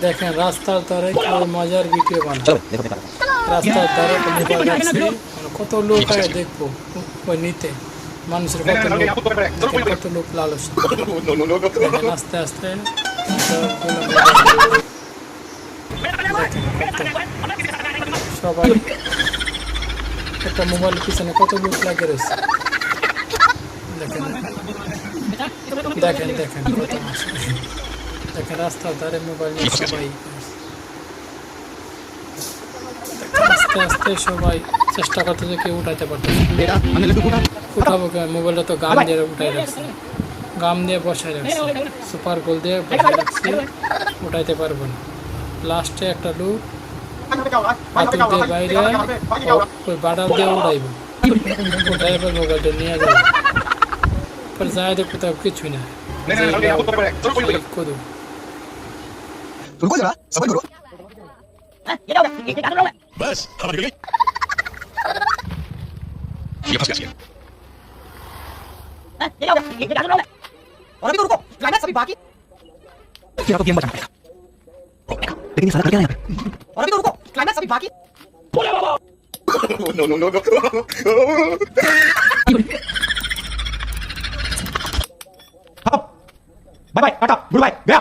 দেখেন রাস্তার ধারে কেউ মজার ভিডিও বানায়। রাস্তার ধারে মোবাইল রাখছি, কত লোক আগে দেখবো ওই নিতে, মানুষের কত লোক, দেখেন কত লোক লালস। দেখেন আস্তে আস্তে সবাই একটা মোবাইল পিছনে কত লোক লাগে রয়েছে। দেখেন দেখেন দেখেন কত মাস। দেখেন রাস্তার ধারে মোবাইল নিয়ে সবাই আস্তে আস্তে সবাই চেষ্টা করতেছে কেউ উঠাইতে পারতেছে। উঠাবো কেন, মোবাইলটা তো গাম দিয়ে উঠাই রাখছে, গাম দিয়ে বসাই রাখছে, সুপার গোল দিয়ে বসাই রাখছে, উঠাইতে পারবো না। লাস্টে একটা লোক হাতুর দিয়ে বাইরে ওই বাডাল দিয়ে উঠাইব, উঠাই এবার মোবাইলটা নিয়ে যাবে। পর যায় তো কোথাও কিছুই না, কদু रुको जरा सबर करो बस हवा निकल गई ये फंस गया और अभी तो रुको क्लाइमैक्स अभी बाकी फिर तो गेम बचाना पड़ेगा लेकिन ये सारा कर क्या है यहाँ पे और अभी तो रुको क्लाइमैक्स अभी बाकी no no no bye bye tata goodbye गया